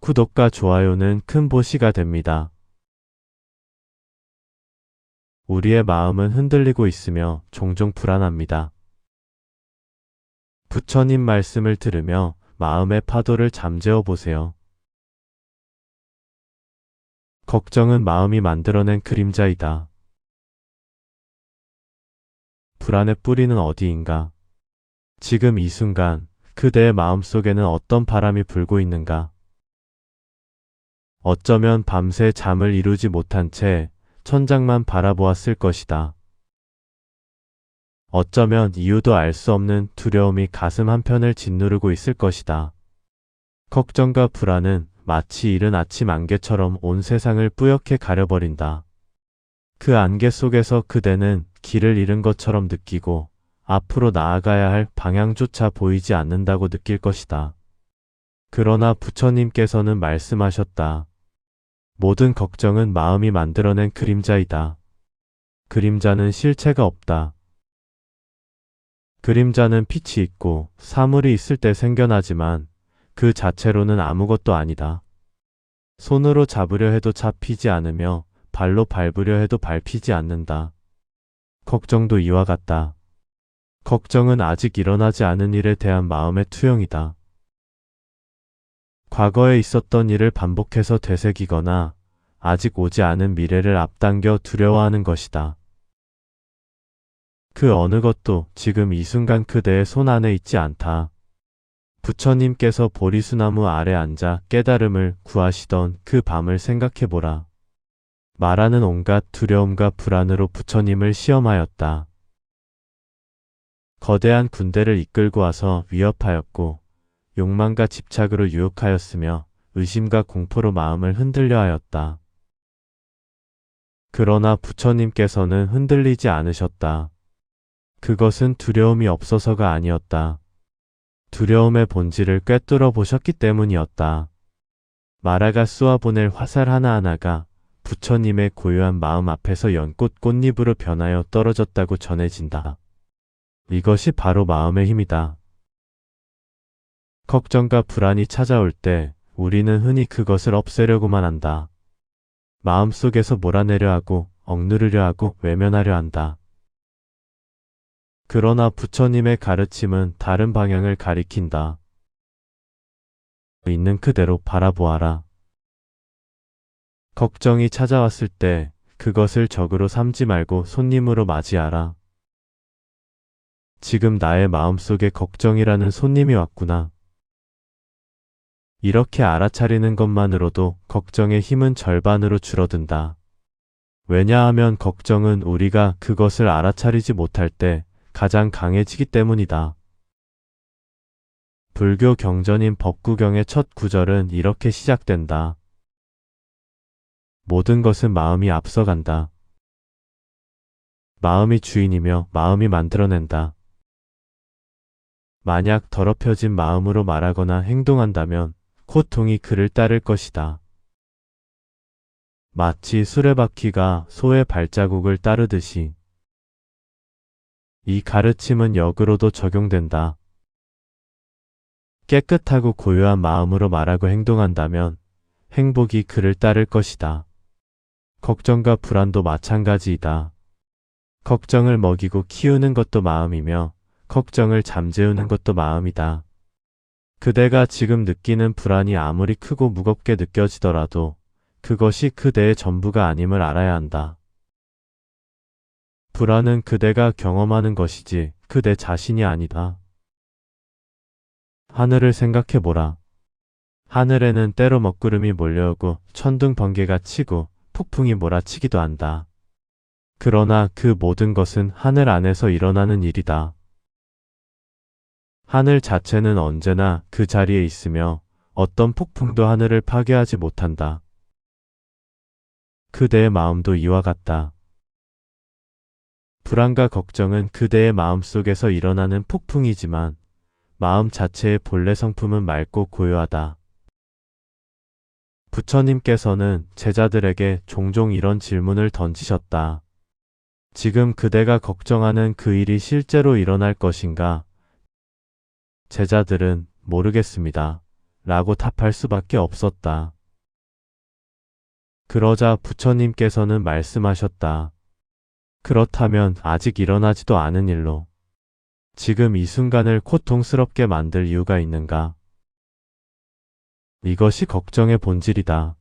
구독과 좋아요는 큰 보시가 됩니다. 우리의 마음은 흔들리고 있으며 종종 불안합니다. 부처님 말씀을 들으며 마음의 파도를 잠재워 보세요. 걱정은 마음이 만들어낸 그림자이다. 불안의 뿌리는 어디인가? 지금 이 순간 그대의 마음속에는 어떤 바람이 불고 있는가? 어쩌면 밤새 잠을 이루지 못한 채 천장만 바라보았을 것이다. 어쩌면 이유도 알 수 없는 두려움이 가슴 한편을 짓누르고 있을 것이다. 걱정과 불안은 마치 이른 아침 안개처럼 온 세상을 뿌옇게 가려버린다. 그 안개 속에서 그대는 길을 잃은 것처럼 느끼고 앞으로 나아가야 할 방향조차 보이지 않는다고 느낄 것이다. 그러나 부처님께서는 말씀하셨다. 모든 걱정은 마음이 만들어낸 그림자이다. 그림자는 실체가 없다. 그림자는 빛이 있고 사물이 있을 때 생겨나지만 그 자체로는 아무것도 아니다. 손으로 잡으려 해도 잡히지 않으며 발로 밟으려 해도 밟히지 않는다. 걱정도 이와 같다. 걱정은 아직 일어나지 않은 일에 대한 마음의 투영이다. 과거에 있었던 일을 반복해서 되새기거나 아직 오지 않은 미래를 앞당겨 두려워하는 것이다. 그 어느 것도 지금 이 순간 그대의 손 안에 있지 않다. 부처님께서 보리수나무 아래 앉아 깨달음을 구하시던 그 밤을 생각해보라. 말하는 온갖 두려움과 불안으로 부처님을 시험하였다. 거대한 군대를 이끌고 와서 위협하였고 욕망과 집착으로 유혹하였으며 의심과 공포로 마음을 흔들려 하였다. 그러나 부처님께서는 흔들리지 않으셨다. 그것은 두려움이 없어서가 아니었다. 두려움의 본질을 꿰뚫어 보셨기 때문이었다. 마라가 쏘아보낼 화살 하나하나가 부처님의 고요한 마음 앞에서 연꽃 꽃잎으로 변하여 떨어졌다고 전해진다. 이것이 바로 마음의 힘이다. 걱정과 불안이 찾아올 때 우리는 흔히 그것을 없애려고만 한다. 마음속에서 몰아내려 하고 억누르려 하고 외면하려 한다. 그러나 부처님의 가르침은 다른 방향을 가리킨다. 있는 그대로 바라보아라. 걱정이 찾아왔을 때 그것을 적으로 삼지 말고 손님으로 맞이하라. 지금 나의 마음속에 걱정이라는 손님이 왔구나. 이렇게 알아차리는 것만으로도 걱정의 힘은 절반으로 줄어든다. 왜냐하면 걱정은 우리가 그것을 알아차리지 못할 때 가장 강해지기 때문이다. 불교 경전인 법구경의 첫 구절은 이렇게 시작된다. 모든 것은 마음이 앞서간다. 마음이 주인이며 마음이 만들어낸다. 만약 더럽혀진 마음으로 말하거나 행동한다면 고통이 그를 따를 것이다. 마치 수레바퀴가 소의 발자국을 따르듯이 이 가르침은 역으로도 적용된다. 깨끗하고 고요한 마음으로 말하고 행동한다면 행복이 그를 따를 것이다. 걱정과 불안도 마찬가지이다. 걱정을 먹이고 키우는 것도 마음이며 걱정을 잠재우는 것도 마음이다. 그대가 지금 느끼는 불안이 아무리 크고 무겁게 느껴지더라도 그것이 그대의 전부가 아님을 알아야 한다. 불안은 그대가 경험하는 것이지 그대 자신이 아니다. 하늘을 생각해보라. 하늘에는 때로 먹구름이 몰려오고 천둥 번개가 치고 폭풍이 몰아치기도 한다. 그러나 그 모든 것은 하늘 안에서 일어나는 일이다. 하늘 자체는 언제나 그 자리에 있으며 어떤 폭풍도 하늘을 파괴하지 못한다. 그대의 마음도 이와 같다. 불안과 걱정은 그대의 마음속에서 일어나는 폭풍이지만 마음 자체의 본래 성품은 맑고 고요하다. 부처님께서는 제자들에게 종종 이런 질문을 던지셨다. 지금 그대가 걱정하는 그 일이 실제로 일어날 것인가? 제자들은 모르겠습니다. 라고 답할 수밖에 없었다. 그러자 부처님께서는 말씀하셨다. 그렇다면 아직 일어나지도 않은 일로 지금 이 순간을 고통스럽게 만들 이유가 있는가? 이것이 걱정의 본질이다.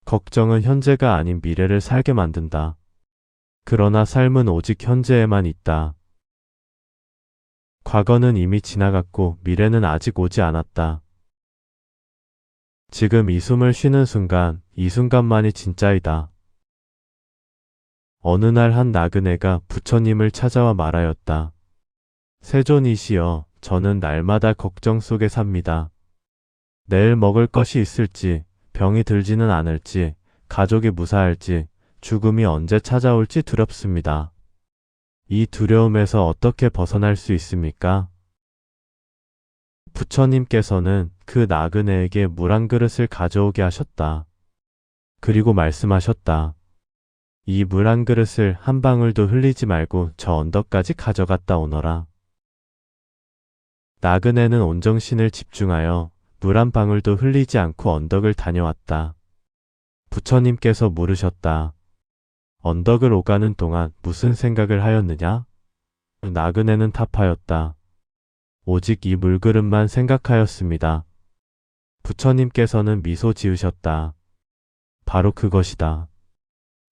걱정은 현재가 아닌 미래를 살게 만든다. 그러나 삶은 오직 현재에만 있다. 과거는 이미 지나갔고 미래는 아직 오지 않았다. 지금 이 숨을 쉬는 순간, 이 순간만이 진짜이다. 어느 날 한 나그네가 부처님을 찾아와 말하였다. 세존이시여, 저는 날마다 걱정 속에 삽니다. 내일 먹을 것이 있을지, 병이 들지는 않을지, 가족이 무사할지, 죽음이 언제 찾아올지 두렵습니다. 이 두려움에서 어떻게 벗어날 수 있습니까? 부처님께서는 그 나그네에게 물 한 그릇을 가져오게 하셨다. 그리고 말씀하셨다. 이 물 한 그릇을 한 방울도 흘리지 말고 저 언덕까지 가져갔다 오너라. 나그네는 온정신을 집중하여 물 한 방울도 흘리지 않고 언덕을 다녀왔다. 부처님께서 물으셨다. 언덕을 오가는 동안 무슨 생각을 하였느냐? 나그네는 답하였다. 오직 이 물그릇만 생각하였습니다. 부처님께서는 미소 지으셨다. 바로 그것이다.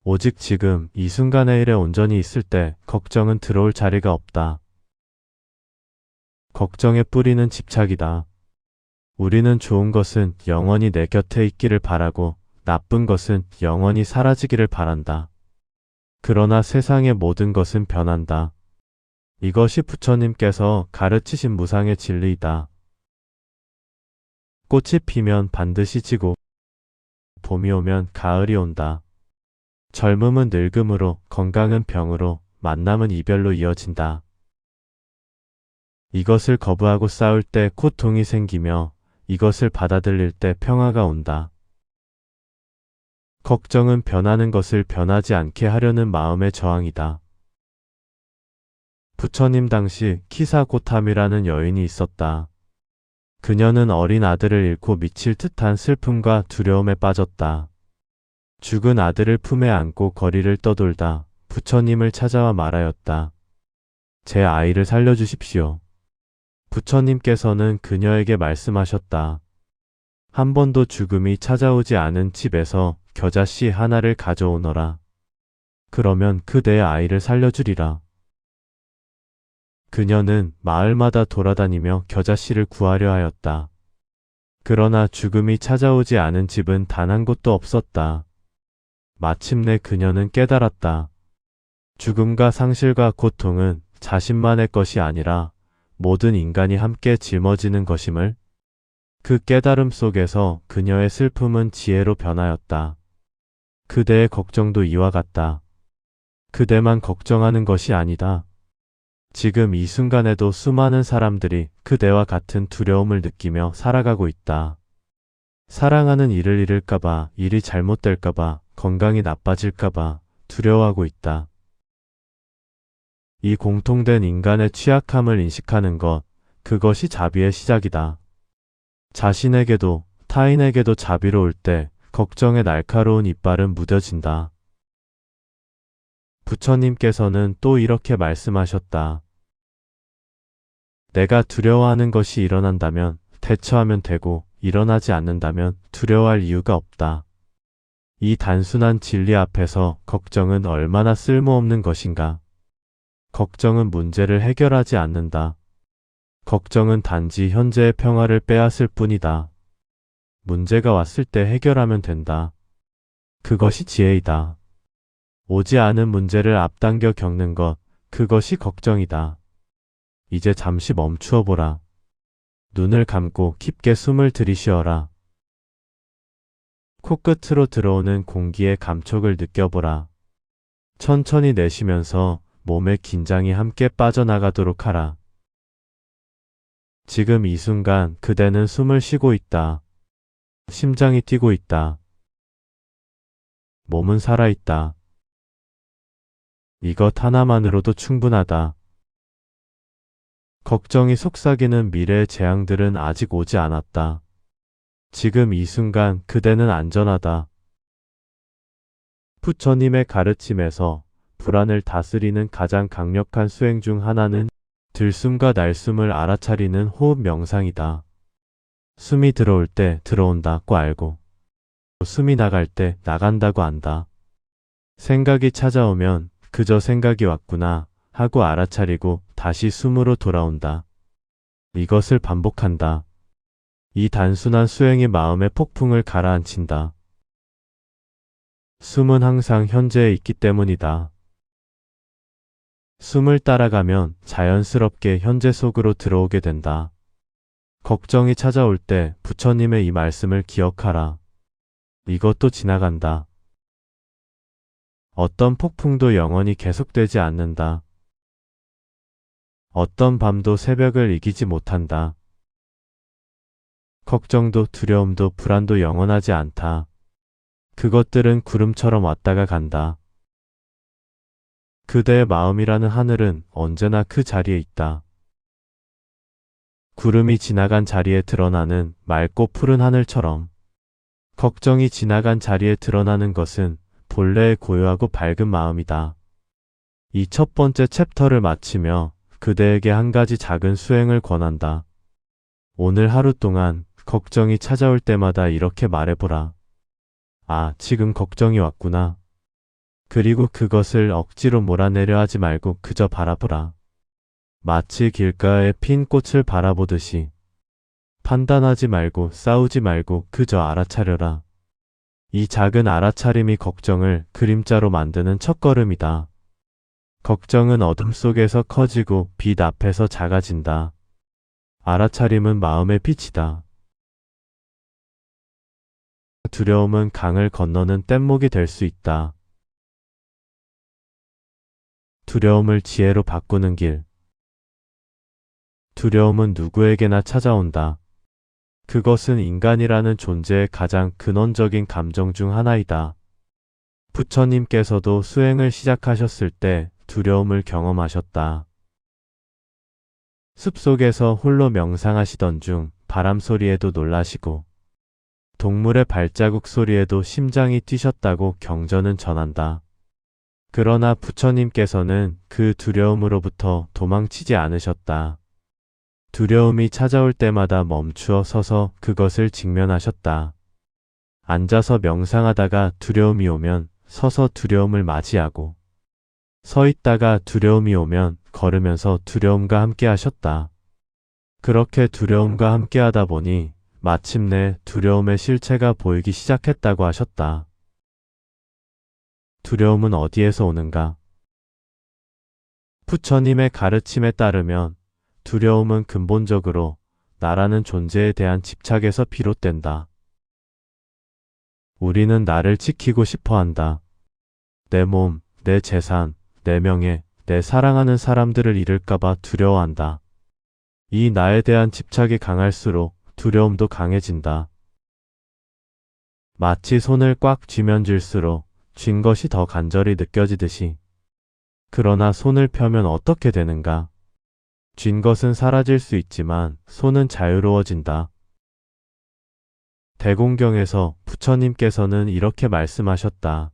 오직 지금 이 순간의 일에 온전히 있을 때 걱정은 들어올 자리가 없다. 걱정의 뿌리는 집착이다. 우리는 좋은 것은 영원히 내 곁에 있기를 바라고 나쁜 것은 영원히 사라지기를 바란다. 그러나 세상의 모든 것은 변한다. 이것이 부처님께서 가르치신 무상의 진리이다. 꽃이 피면 반드시 지고 봄이 오면 가을이 온다. 젊음은 늙음으로, 건강은 병으로, 만남은 이별로 이어진다. 이것을 거부하고 싸울 때 고통이 생기며 이것을 받아들일 때 평화가 온다. 걱정은 변하는 것을 변하지 않게 하려는 마음의 저항이다. 부처님 당시 키사고탐이라는 여인이 있었다. 그녀는 어린 아들을 잃고 미칠 듯한 슬픔과 두려움에 빠졌다. 죽은 아들을 품에 안고 거리를 떠돌다 부처님을 찾아와 말하였다. 제 아이를 살려주십시오. 부처님께서는 그녀에게 말씀하셨다. 한 번도 죽음이 찾아오지 않은 집에서 겨자씨 하나를 가져오너라. 그러면 그 내 아이를 살려주리라. 그녀는 마을마다 돌아다니며 겨자씨를 구하려 하였다. 그러나 죽음이 찾아오지 않은 집은 단 한 곳도 없었다. 마침내 그녀는 깨달았다. 죽음과 상실과 고통은 자신만의 것이 아니라 모든 인간이 함께 짊어지는 것임을. 그 깨달음 속에서 그녀의 슬픔은 지혜로 변하였다. 그대의 걱정도 이와 같다. 그대만 걱정하는 것이 아니다. 지금 이 순간에도 수많은 사람들이 그대와 같은 두려움을 느끼며 살아가고 있다. 사랑하는 이를 잃을까봐, 일이 잘못될까봐, 건강이 나빠질까봐 두려워하고 있다. 이 공통된 인간의 취약함을 인식하는 것, 그것이 자비의 시작이다. 자신에게도 타인에게도 자비로울 때 걱정의 날카로운 이빨은 무뎌진다. 부처님께서는 또 이렇게 말씀하셨다. 내가 두려워하는 것이 일어난다면 대처하면 되고 일어나지 않는다면 두려워할 이유가 없다. 이 단순한 진리 앞에서 걱정은 얼마나 쓸모없는 것인가. 걱정은 문제를 해결하지 않는다. 걱정은 단지 현재의 평화를 빼앗을 뿐이다. 문제가 왔을 때 해결하면 된다. 그것이 지혜이다. 오지 않은 문제를 앞당겨 겪는 것, 그것이 걱정이다. 이제 잠시 멈추어 보라. 눈을 감고 깊게 숨을 들이쉬어라. 코끝으로 들어오는 공기의 감촉을 느껴보라. 천천히 내쉬면서 몸의 긴장이 함께 빠져나가도록 하라. 지금 이 순간 그대는 숨을 쉬고 있다. 심장이 뛰고 있다. 몸은 살아있다. 이것 하나만으로도 충분하다. 걱정이 속삭이는 미래의 재앙들은 아직 오지 않았다. 지금 이 순간 그대는 안전하다. 부처님의 가르침에서 불안을 다스리는 가장 강력한 수행 중 하나는 들숨과 날숨을 알아차리는 호흡 명상이다. 숨이 들어올 때 들어온다고 알고, 숨이 나갈 때 나간다고 안다. 생각이 찾아오면 그저 생각이 왔구나 하고 알아차리고 다시 숨으로 돌아온다. 이것을 반복한다. 이 단순한 수행이 마음의 폭풍을 가라앉힌다. 숨은 항상 현재에 있기 때문이다. 숨을 따라가면 자연스럽게 현재 속으로 들어오게 된다. 걱정이 찾아올 때 부처님의 이 말씀을 기억하라. 이것도 지나간다. 어떤 폭풍도 영원히 계속되지 않는다. 어떤 밤도 새벽을 이기지 못한다. 걱정도 두려움도 불안도 영원하지 않다. 그것들은 구름처럼 왔다가 간다. 그대의 마음이라는 하늘은 언제나 그 자리에 있다. 구름이 지나간 자리에 드러나는 맑고 푸른 하늘처럼 걱정이 지나간 자리에 드러나는 것은 본래의 고요하고 밝은 마음이다. 이 첫 번째 챕터를 마치며 그대에게 한 가지 작은 수행을 권한다. 오늘 하루 동안 걱정이 찾아올 때마다 이렇게 말해보라. 아, 지금 걱정이 왔구나. 그리고 그것을 억지로 몰아내려 하지 말고 그저 바라보라. 마치 길가에 핀 꽃을 바라보듯이 판단하지 말고 싸우지 말고 그저 알아차려라. 이 작은 알아차림이 걱정을 그림자로 만드는 첫걸음이다. 걱정은 어둠 속에서 커지고 빛 앞에서 작아진다. 알아차림은 마음의 빛이다. 두려움은 강을 건너는 뗏목이 될 수 있다. 두려움을 지혜로 바꾸는 길. 두려움은 누구에게나 찾아온다. 그것은 인간이라는 존재의 가장 근원적인 감정 중 하나이다. 부처님께서도 수행을 시작하셨을 때 두려움을 경험하셨다. 숲속에서 홀로 명상하시던 중 바람 소리에도 놀라시고 동물의 발자국 소리에도 심장이 뛰셨다고 경전은 전한다. 그러나 부처님께서는 그 두려움으로부터 도망치지 않으셨다. 두려움이 찾아올 때마다 멈추어 서서 그것을 직면하셨다. 앉아서 명상하다가 두려움이 오면 서서 두려움을 맞이하고 서 있다가 두려움이 오면 걸으면서 두려움과 함께 하셨다. 그렇게 두려움과 함께 하다 보니 마침내 두려움의 실체가 보이기 시작했다고 하셨다. 두려움은 어디에서 오는가? 부처님의 가르침에 따르면 두려움은 근본적으로 나라는 존재에 대한 집착에서 비롯된다. 우리는 나를 지키고 싶어 한다. 내 몸, 내 재산, 내 명예, 내 사랑하는 사람들을 잃을까봐 두려워한다. 이 나에 대한 집착이 강할수록 두려움도 강해진다. 마치 손을 꽉 쥐면 쥘수록 쥔 것이 더 간절히 느껴지듯이. 그러나 손을 펴면 어떻게 되는가? 쥔 것은 사라질 수 있지만 손은 자유로워진다. 대공경에서 부처님께서는 이렇게 말씀하셨다.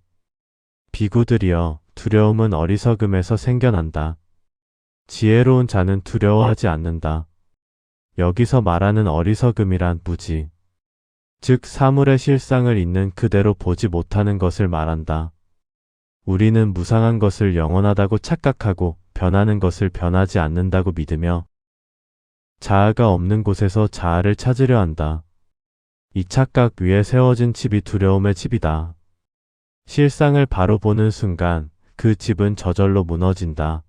비구들이여, 두려움은 어리석음에서 생겨난다. 지혜로운 자는 두려워하지 않는다. 여기서 말하는 어리석음이란 무지, 즉 사물의 실상을 있는 그대로 보지 못하는 것을 말한다. 우리는 무상한 것을 영원하다고 착각하고 변하는 것을 변하지 않는다고 믿으며 자아가 없는 곳에서 자아를 찾으려 한다. 이 착각 위에 세워진 집이 두려움의 집이다. 실상을 바로 보는 순간 그 집은 저절로 무너진다.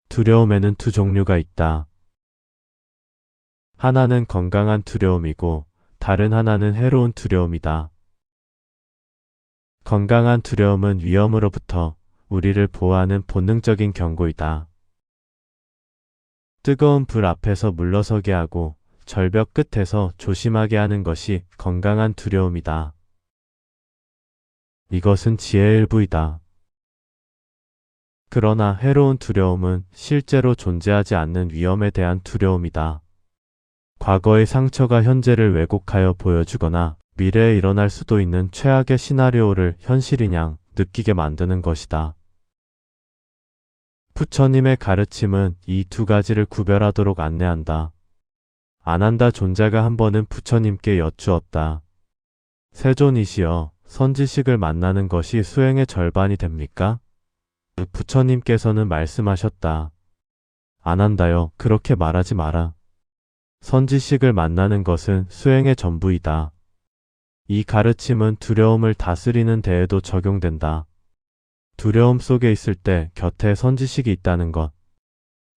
두려움에는 두 종류가 있다. 하나는 건강한 두려움이고 다른 하나는 해로운 두려움이다. 건강한 두려움은 위험으로부터 우리를 보호하는 본능적인 경고이다. 뜨거운 불 앞에서 물러서게 하고 절벽 끝에서 조심하게 하는 것이 건강한 두려움이다. 이것은 지혜의 일부이다. 그러나 해로운 두려움은 실제로 존재하지 않는 위험에 대한 두려움이다. 과거의 상처가 현재를 왜곡하여 보여주거나 미래에 일어날 수도 있는 최악의 시나리오를 현실이냥 느끼게 만드는 것이다. 부처님의 가르침은 이 두 가지를 구별하도록 안내한다. 아난다 존자가 한 번은 부처님께 여쭈었다. 세존이시여, 선지식을 만나는 것이 수행의 절반이 됩니까? 부처님께서는 말씀하셨다. 아난다여, 그렇게 말하지 마라. 선지식을 만나는 것은 수행의 전부이다. 이 가르침은 두려움을 다스리는 데에도 적용된다. 두려움 속에 있을 때 곁에 선지식이 있다는 것,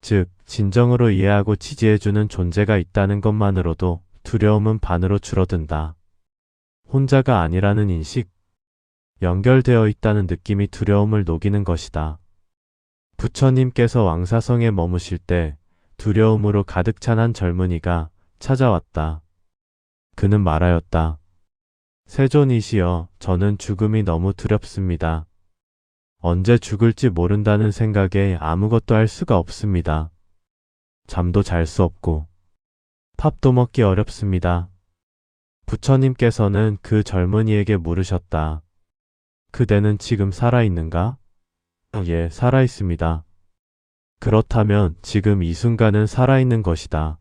즉 진정으로 이해하고 지지해주는 존재가 있다는 것만으로도 두려움은 반으로 줄어든다. 혼자가 아니라는 인식, 연결되어 있다는 느낌이 두려움을 녹이는 것이다. 부처님께서 왕사성에 머무실 때 두려움으로 가득 찬 한 젊은이가 찾아왔다. 그는 말하였다. 세존이시여, 저는 죽음이 너무 두렵습니다. 언제 죽을지 모른다는 생각에 아무것도 할 수가 없습니다. 잠도 잘 수 없고 밥도 먹기 어렵습니다. 부처님께서는 그 젊은이에게 물으셨다. 그대는 지금 살아있는가? 예, 살아있습니다. 그렇다면 지금 이 순간은 살아있는 것이다.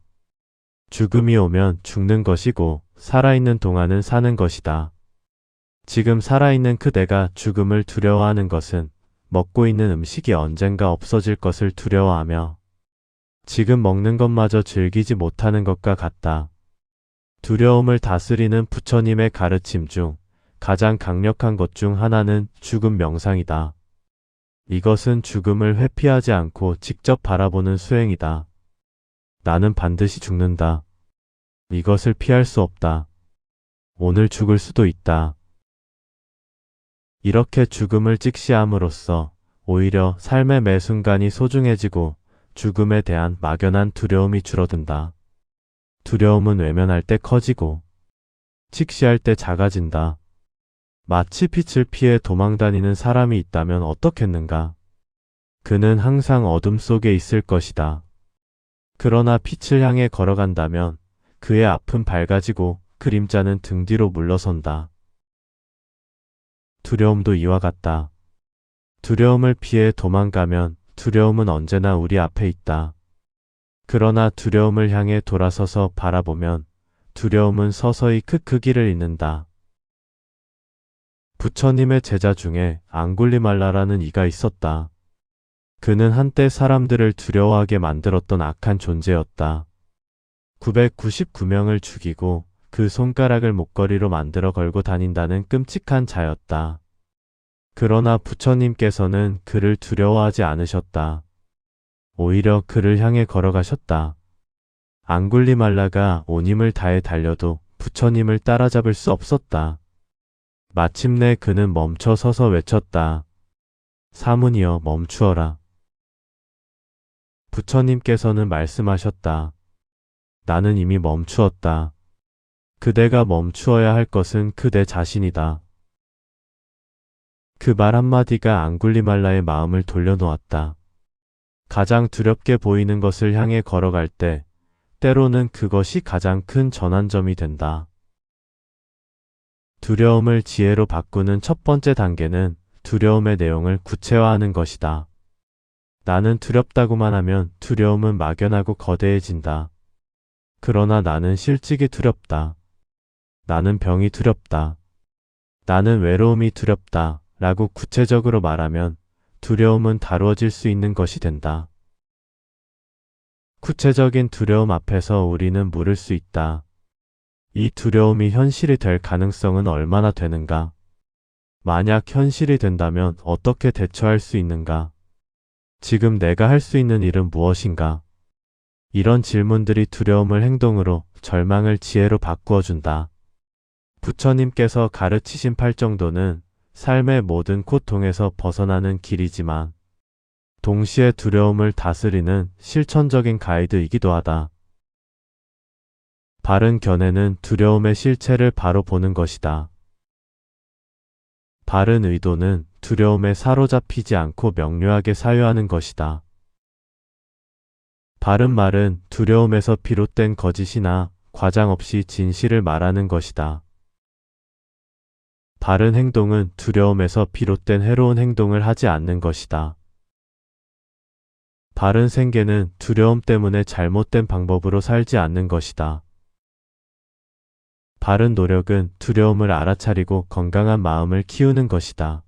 죽음이 오면 죽는 것이고 살아있는 동안은 사는 것이다. 지금 살아있는 그대가 죽음을 두려워하는 것은 먹고 있는 음식이 언젠가 없어질 것을 두려워하며 지금 먹는 것마저 즐기지 못하는 것과 같다. 두려움을 다스리는 부처님의 가르침 중 가장 강력한 것 중 하나는 죽음 명상이다. 이것은 죽음을 회피하지 않고 직접 바라보는 수행이다. 나는 반드시 죽는다. 이것을 피할 수 없다. 오늘 죽을 수도 있다. 이렇게 죽음을 직시함으로써 오히려 삶의 매 순간이 소중해지고 죽음에 대한 막연한 두려움이 줄어든다. 두려움은 외면할 때 커지고 직시할 때 작아진다. 마치 빛을 피해 도망다니는 사람이 있다면 어떻겠는가? 그는 항상 어둠 속에 있을 것이다. 그러나 빛을 향해 걸어간다면 그의 앞은 밝아지고 그림자는 등 뒤로 물러선다. 두려움도 이와 같다. 두려움을 피해 도망가면 두려움은 언제나 우리 앞에 있다. 그러나 두려움을 향해 돌아서서 바라보면 두려움은 서서히 그 길을 잇는다. 부처님의 제자 중에 앙굴리말라라는 이가 있었다. 그는 한때 사람들을 두려워하게 만들었던 악한 존재였다. 999명을 죽이고 그 손가락을 목걸이로 만들어 걸고 다닌다는 끔찍한 자였다. 그러나 부처님께서는 그를 두려워하지 않으셨다. 오히려 그를 향해 걸어가셨다. 앙굴리말라가 온 힘을 다해 달려도 부처님을 따라잡을 수 없었다. 마침내 그는 멈춰 서서 외쳤다. 사문이여, 멈추어라. 부처님께서는 말씀하셨다. 나는 이미 멈추었다. 그대가 멈추어야 할 것은 그대 자신이다. 그 말 한마디가 앙굴리말라의 마음을 돌려놓았다. 가장 두렵게 보이는 것을 향해 걸어갈 때 때로는 그것이 가장 큰 전환점이 된다. 두려움을 지혜로 바꾸는 첫 번째 단계는 두려움의 내용을 구체화하는 것이다. 나는 두렵다고만 하면 두려움은 막연하고 거대해진다. 그러나 나는 실직이 두렵다. 나는 병이 두렵다. 나는 외로움이 두렵다. 라고 구체적으로 말하면 두려움은 다루어질 수 있는 것이 된다. 구체적인 두려움 앞에서 우리는 물을 수 있다. 이 두려움이 현실이 될 가능성은 얼마나 되는가? 만약 현실이 된다면 어떻게 대처할 수 있는가? 지금 내가 할 수 있는 일은 무엇인가? 이런 질문들이 두려움을 행동으로, 절망을 지혜로 바꾸어 준다. 부처님께서 가르치신 팔정도는 삶의 모든 고통에서 벗어나는 길이지만 동시에 두려움을 다스리는 실천적인 가이드이기도 하다. 바른 견해는 두려움의 실체를 바로 보는 것이다. 바른 의도는 두려움에 사로잡히지 않고 명료하게 사유하는 것이다. 바른 말은 두려움에서 비롯된 거짓이나 과장 없이 진실을 말하는 것이다. 바른 행동은 두려움에서 비롯된 해로운 행동을 하지 않는 것이다. 바른 생계는 두려움 때문에 잘못된 방법으로 살지 않는 것이다. 바른 노력은 두려움을 알아차리고 건강한 마음을 키우는 것이다.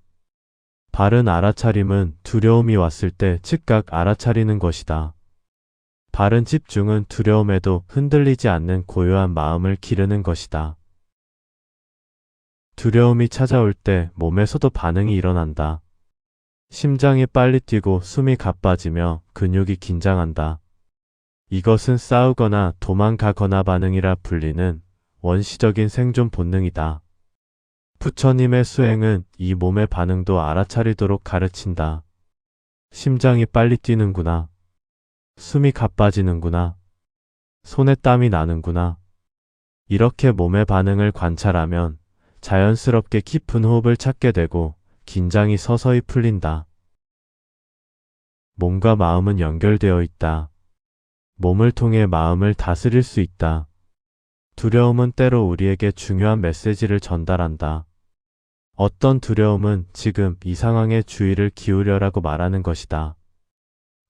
바른 알아차림은 두려움이 왔을 때 즉각 알아차리는 것이다. 바른 집중은 두려움에도 흔들리지 않는 고요한 마음을 기르는 것이다. 두려움이 찾아올 때 몸에서도 반응이 일어난다. 심장이 빨리 뛰고 숨이 가빠지며 근육이 긴장한다. 이것은 싸우거나 도망가거나 반응이라 불리는 원시적인 생존 본능이다. 부처님의 수행은 이 몸의 반응도 알아차리도록 가르친다. 심장이 빨리 뛰는구나. 숨이 가빠지는구나. 손에 땀이 나는구나. 이렇게 몸의 반응을 관찰하면 자연스럽게 깊은 호흡을 찾게 되고 긴장이 서서히 풀린다. 몸과 마음은 연결되어 있다. 몸을 통해 마음을 다스릴 수 있다. 두려움은 때로 우리에게 중요한 메시지를 전달한다. 어떤 두려움은 지금 이 상황에 주의를 기울여라고 말하는 것이다.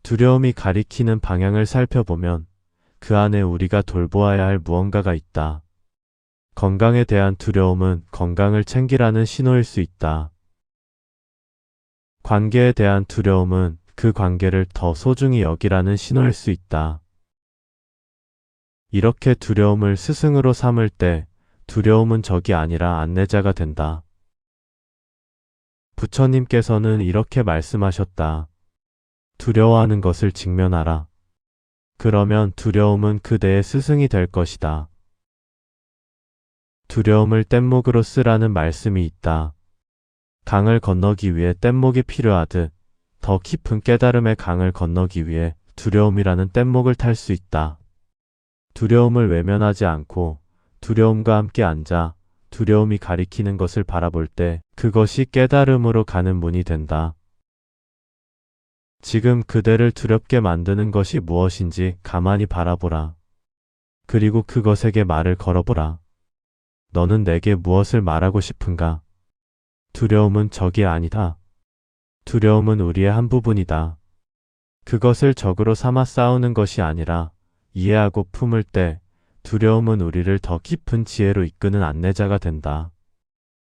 두려움이 가리키는 방향을 살펴보면 그 안에 우리가 돌보아야 할 무언가가 있다. 건강에 대한 두려움은 건강을 챙기라는 신호일 수 있다. 관계에 대한 두려움은 그 관계를 더 소중히 여기라는 신호일 수 있다. 이렇게 두려움을 스승으로 삼을 때 두려움은 적이 아니라 안내자가 된다. 부처님께서는 이렇게 말씀하셨다. 두려워하는 것을 직면하라. 그러면 두려움은 그대의 스승이 될 것이다. 두려움을 뗏목으로 쓰라는 말씀이 있다. 강을 건너기 위해 뗏목이 필요하듯 더 깊은 깨달음의 강을 건너기 위해 두려움이라는 뗏목을 탈 수 있다. 두려움을 외면하지 않고 두려움과 함께 앉아 두려움이 가리키는 것을 바라볼 때 그것이 깨달음으로 가는 문이 된다. 지금 그대를 두렵게 만드는 것이 무엇인지 가만히 바라보라. 그리고 그것에게 말을 걸어보라. 너는 내게 무엇을 말하고 싶은가? 두려움은 적이 아니다. 두려움은 우리의 한 부분이다. 그것을 적으로 삼아 싸우는 것이 아니라 이해하고 품을 때 두려움은 우리를 더 깊은 지혜로 이끄는 안내자가 된다.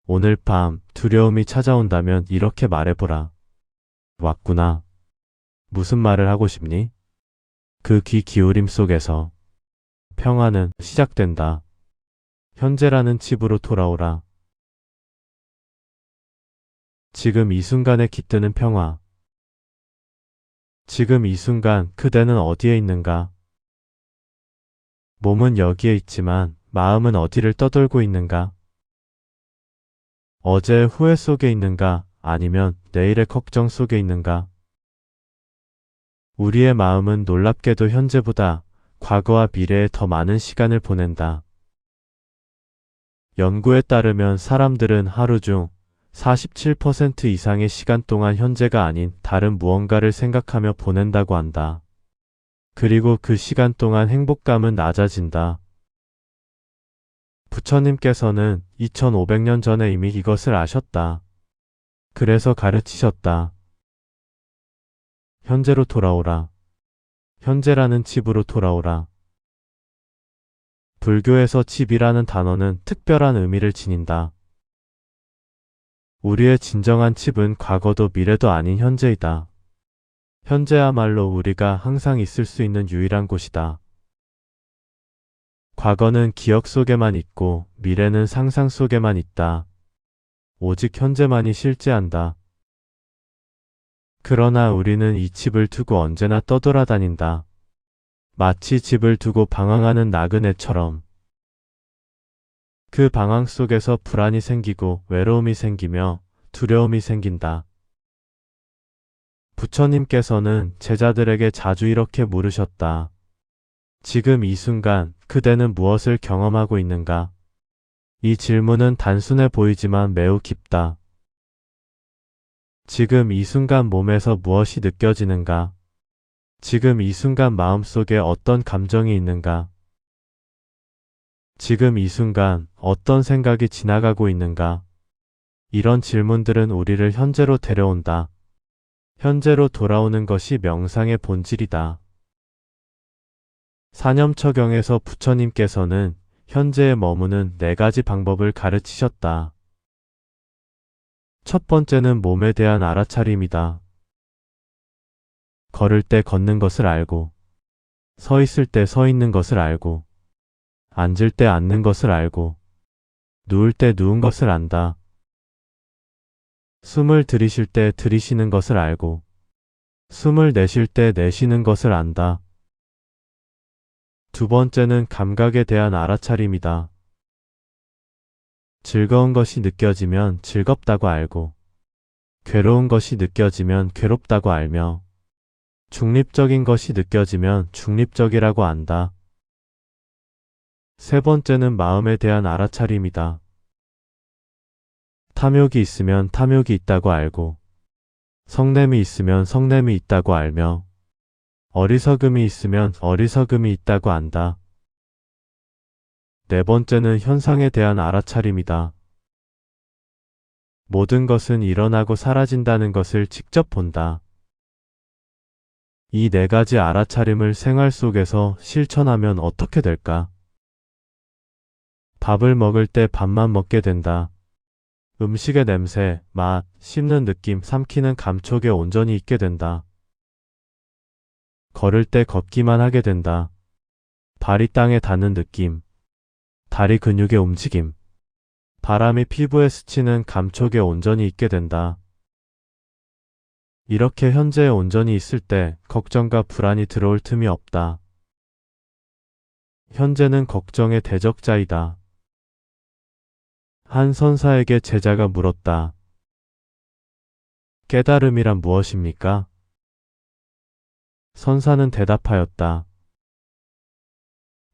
오늘 밤 두려움이 찾아온다면 이렇게 말해보라. 왔구나. 무슨 말을 하고 싶니? 그 귀 기울임 속에서 평화는 시작된다. 현재라는 칩으로 돌아오라. 지금 이 순간에 깃드는 평화. 지금 이 순간 그대는 어디에 있는가? 몸은 여기에 있지만 마음은 어디를 떠돌고 있는가? 어제의 후회 속에 있는가? 아니면 내일의 걱정 속에 있는가? 우리의 마음은 놀랍게도 현재보다 과거와 미래에 더 많은 시간을 보낸다. 연구에 따르면 사람들은 하루 중 47% 이상의 시간 동안 현재가 아닌 다른 무언가를 생각하며 보낸다고 한다. 그리고 그 시간 동안 행복감은 낮아진다. 부처님께서는 2500년 전에 이미 이것을 아셨다. 그래서 가르치셨다. 현재로 돌아오라. 현재라는 칩으로 돌아오라. 불교에서 칩이라는 단어는 특별한 의미를 지닌다. 우리의 진정한 칩은 과거도 미래도 아닌 현재이다. 현재야말로 우리가 항상 있을 수 있는 유일한 곳이다. 과거는 기억 속에만 있고 미래는 상상 속에만 있다. 오직 현재만이 실제한다. 그러나 우리는 이 칩을 두고 언제나 떠돌아다닌다. 마치 집을 두고 방황하는 나그네처럼. 그 방황 속에서 불안이 생기고 외로움이 생기며 두려움이 생긴다. 부처님께서는 제자들에게 자주 이렇게 물으셨다. 지금 이 순간 그대는 무엇을 경험하고 있는가? 이 질문은 단순해 보이지만 매우 깊다. 지금 이 순간 몸에서 무엇이 느껴지는가? 지금 이 순간 마음속에 어떤 감정이 있는가? 지금 이 순간 어떤 생각이 지나가고 있는가? 이런 질문들은 우리를 현재로 데려온다. 현재로 돌아오는 것이 명상의 본질이다. 사념처경에서 부처님께서는 현재에 머무는 4가지 방법을 가르치셨다. 첫 번째는 몸에 대한 알아차림이다. 걸을 때 걷는 것을 알고, 서 있을 때 서 있는 것을 알고, 앉을 때 앉는 것을 알고, 누울 때 누운 것을 안다. 숨을 들이쉴 때 들이쉬는 것을 알고, 숨을 내쉴 때 내쉬는 것을 안다. 두 번째는 감각에 대한 알아차림이다. 즐거운 것이 느껴지면 즐겁다고 알고, 괴로운 것이 느껴지면 괴롭다고 알며, 중립적인 것이 느껴지면 중립적이라고 안다. 세 번째는 마음에 대한 알아차림이다. 탐욕이 있으면 탐욕이 있다고 알고, 성냄이 있으면 성냄이 있다고 알며, 어리석음이 있으면 어리석음이 있다고 안다. 네 번째는 현상에 대한 알아차림이다. 모든 것은 일어나고 사라진다는 것을 직접 본다. 이 4가지 알아차림을 생활 속에서 실천하면 어떻게 될까? 밥을 먹을 때 밥만 먹게 된다. 음식의 냄새, 맛, 씹는 느낌, 삼키는 감촉에 온전히 있게 된다. 걸을 때 걷기만 하게 된다. 발이 땅에 닿는 느낌, 다리 근육의 움직임, 바람이 피부에 스치는 감촉에 온전히 있게 된다. 이렇게 현재에 온전히 있을 때 걱정과 불안이 들어올 틈이 없다. 현재는 걱정의 대적자이다. 한 선사에게 제자가 물었다. 깨달음이란 무엇입니까? 선사는 대답하였다.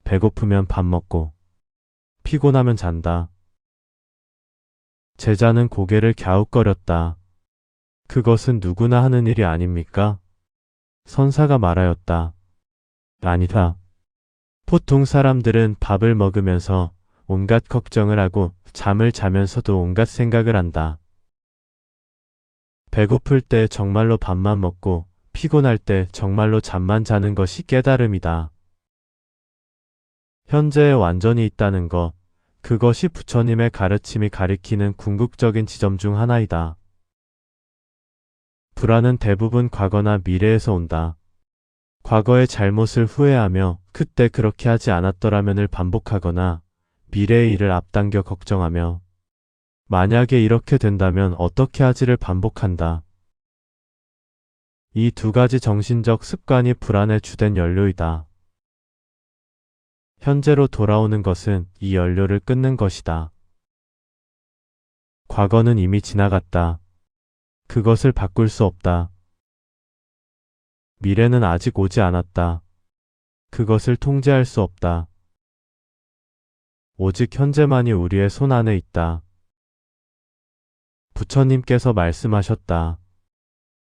배고프면 밥 먹고, 피곤하면 잔다. 제자는 고개를 갸웃거렸다. 그것은 누구나 하는 일이 아닙니까? 선사가 말하였다. 아니다. 보통 사람들은 밥을 먹으면서 온갖 걱정을 하고 잠을 자면서도 온갖 생각을 한다. 배고플 때 정말로 밥만 먹고 피곤할 때 정말로 잠만 자는 것이 깨달음이다. 현재에 완전히 있다는 것, 그것이 부처님의 가르침이 가리키는 궁극적인 지점 중 하나이다. 불안은 대부분 과거나 미래에서 온다. 과거의 잘못을 후회하며 그때 그렇게 하지 않았더라면을 반복하거나 미래의 일을 앞당겨 걱정하며 만약에 이렇게 된다면 어떻게 하지를 반복한다. 이 2가지 정신적 습관이 불안의 주된 연료이다. 현재로 돌아오는 것은 이 연료를 끊는 것이다. 과거는 이미 지나갔다. 그것을 바꿀 수 없다. 미래는 아직 오지 않았다. 그것을 통제할 수 없다. 오직 현재만이 우리의 손 안에 있다. 부처님께서 말씀하셨다.